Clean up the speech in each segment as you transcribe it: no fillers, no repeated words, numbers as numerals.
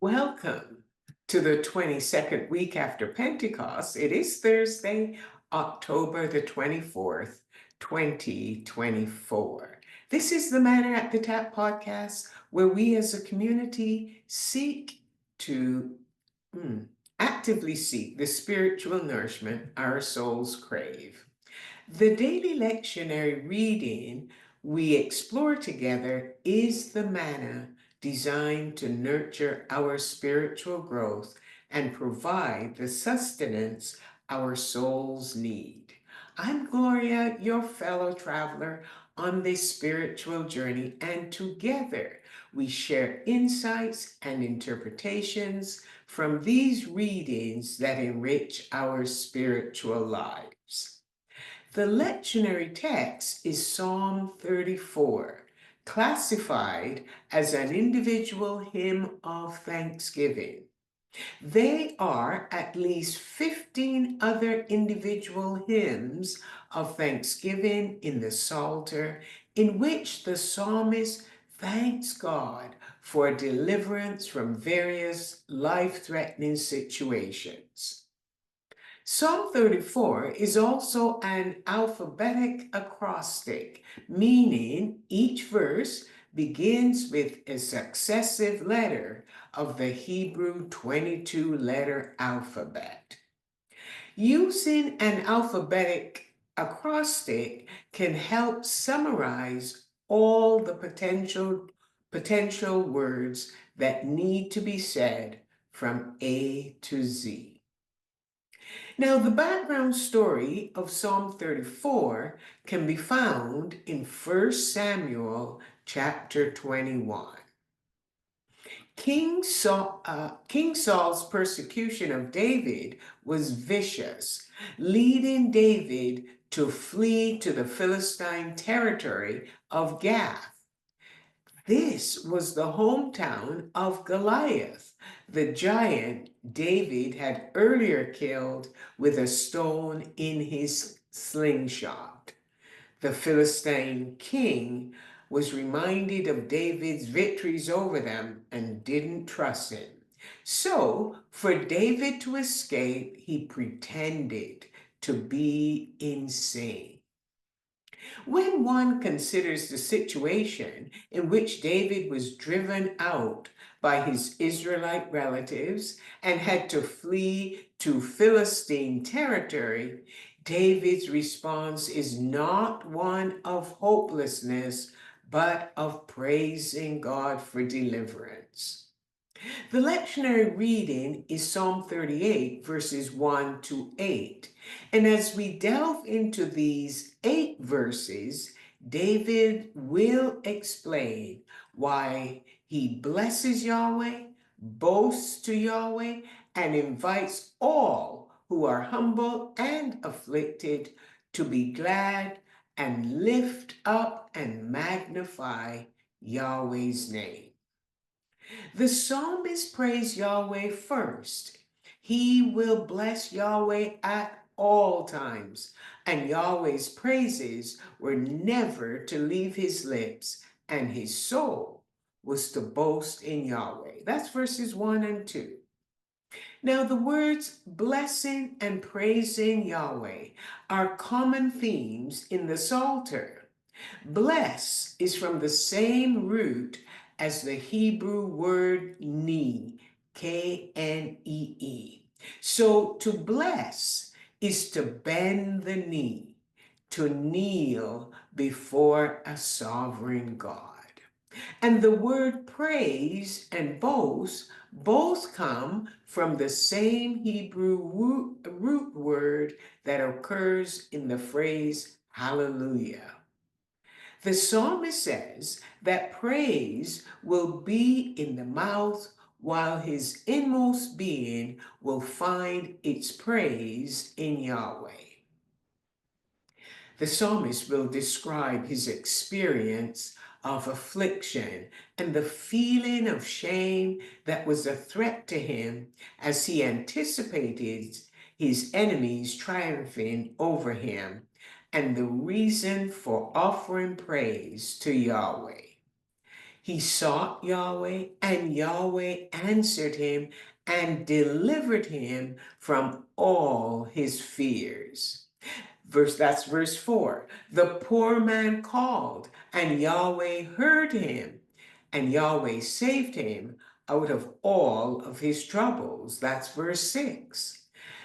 Welcome to the 22nd week after Pentecost. It is Thursday, October the 24th, 2024. This is the Manna at the Tap podcast, where we as a community seek to actively seek the spiritual nourishment our souls crave. The daily lectionary reading we explore together is the manna designed to nurture our spiritual growth and provide the sustenance our souls need. I'm Gloria, your fellow traveler on this spiritual journey, and together we share insights and interpretations from these readings that enrich our spiritual lives. The lectionary text is Psalm 34, classified as an individual hymn of thanksgiving. There are at least 15 other individual hymns of thanksgiving in the Psalter in which the psalmist thanks God for deliverance from various life-threatening situations. Psalm 34 is also an alphabetic acrostic, meaning each verse begins with a successive letter of the Hebrew 22-letter alphabet. Using an alphabetic acrostic can help summarize all the potential words that need to be said from A to Z. Now, the background story of Psalm 34 can be found in 1 Samuel chapter 21. King Saul's persecution of David was vicious, leading David to flee to the Philistine territory of Gath. This was the hometown of Goliath, the giant David had earlier killed with a stone in his slingshot. The Philistine king was reminded of David's victories over them and didn't trust him. So, for David to escape, he pretended to be insane. When one considers the situation in which David was driven out by his Israelite relatives and had to flee to Philistine territory, David's response is not one of hopelessness, but of praising God for deliverance. The lectionary reading is Psalm 38, verses 1 to 8. And as we delve into these 8 verses, David will explain why he blesses Yahweh, boasts to Yahweh, and invites all who are humble and afflicted to be glad and lift up and magnify Yahweh's name. The psalmist praised Yahweh first. He will bless Yahweh at all times, and Yahweh's praises were never to leave his lips, and his soul was to boast in Yahweh. That's verses 1 and 2. Now, the words blessing and praising Yahweh are common themes in the Psalter. Bless is from the same root as the Hebrew word knee, Knee. So to bless is to bend the knee, to kneel before a sovereign God. And the word praise and boast both come from the same Hebrew root word that occurs in the phrase hallelujah. The psalmist says that praise will be in the mouth while his inmost being will find its praise in Yahweh. The psalmist will describe his experience of affliction and the feeling of shame that was a threat to him as he anticipated his enemies triumphing over him, and the reason for offering praise to Yahweh. He sought Yahweh, and Yahweh answered him and delivered him from all his fears. That's verse 4. The poor man called, and Yahweh heard him, and Yahweh saved him out of all of his troubles. That's verse 6.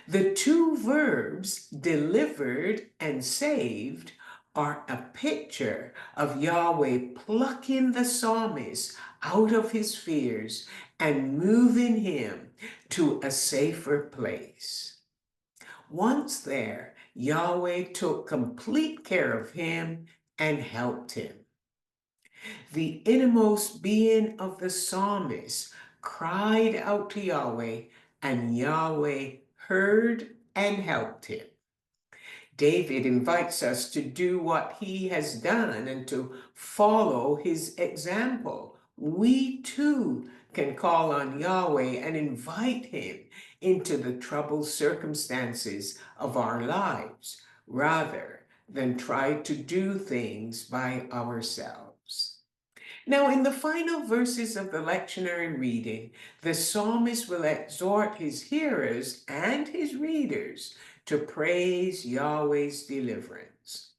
The two verbs delivered and saved are a picture of Yahweh plucking the psalmist out of his fears and moving him to a safer place. Once there, Yahweh took complete care of him and helped him. The innermost being of the psalmist cried out to Yahweh, and Yahweh heard and helped him. David invites us to do what he has done and to follow his example. We too can call on Yahweh and invite him into the troubled circumstances of our lives, rather than try to do things by ourselves. Now, in the final verses of the lectionary reading, the psalmist will exhort his hearers and his readers to praise Yahweh's deliverance.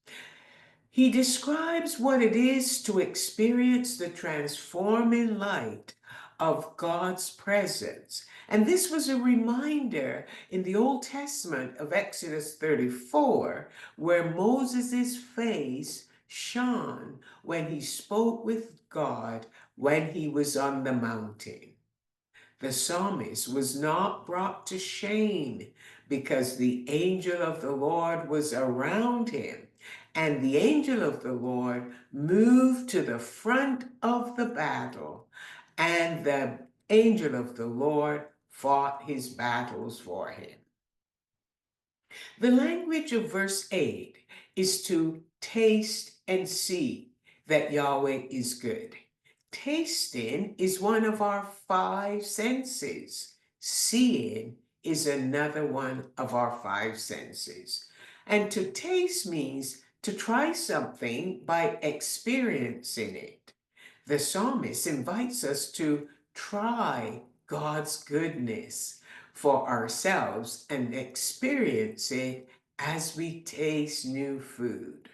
He describes what it is to experience the transforming light of God's presence. And this was a reminder in the Old Testament of Exodus 34, where Moses' face shone when he spoke with God when he was on the mountain. The psalmist was not brought to shame because the angel of the Lord was around him, and the angel of the Lord moved to the front of the battle, and the angel of the Lord fought his battles for him. The language of verse 8 is to taste and see that Yahweh is good. Tasting is one of our five senses. Seeing is another one of our five senses. And to taste means to try something by experiencing it. The psalmist invites us to try God's goodness for ourselves and experience it as we taste new food.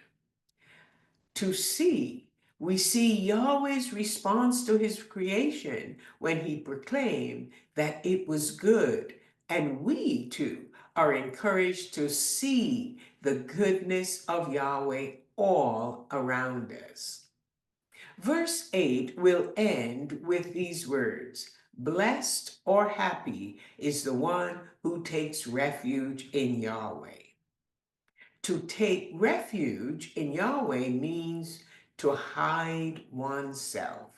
To see, we see Yahweh's response to his creation when he proclaimed that it was good, and we too are encouraged to see the goodness of Yahweh all around us. Verse 8 will end with these words: blessed or happy is the one who takes refuge in Yahweh. To take refuge in Yahweh means to hide oneself.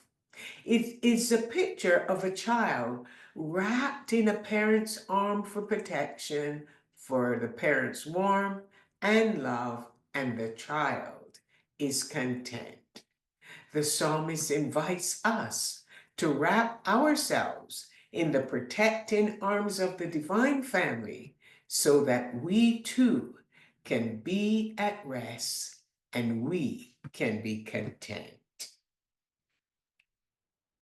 It is a picture of a child wrapped in a parent's arm for protection, for the parent's warmth and love, and the child is content. The psalmist invites us to wrap ourselves in the protecting arms of the divine family so that we too can be at rest and we can be content.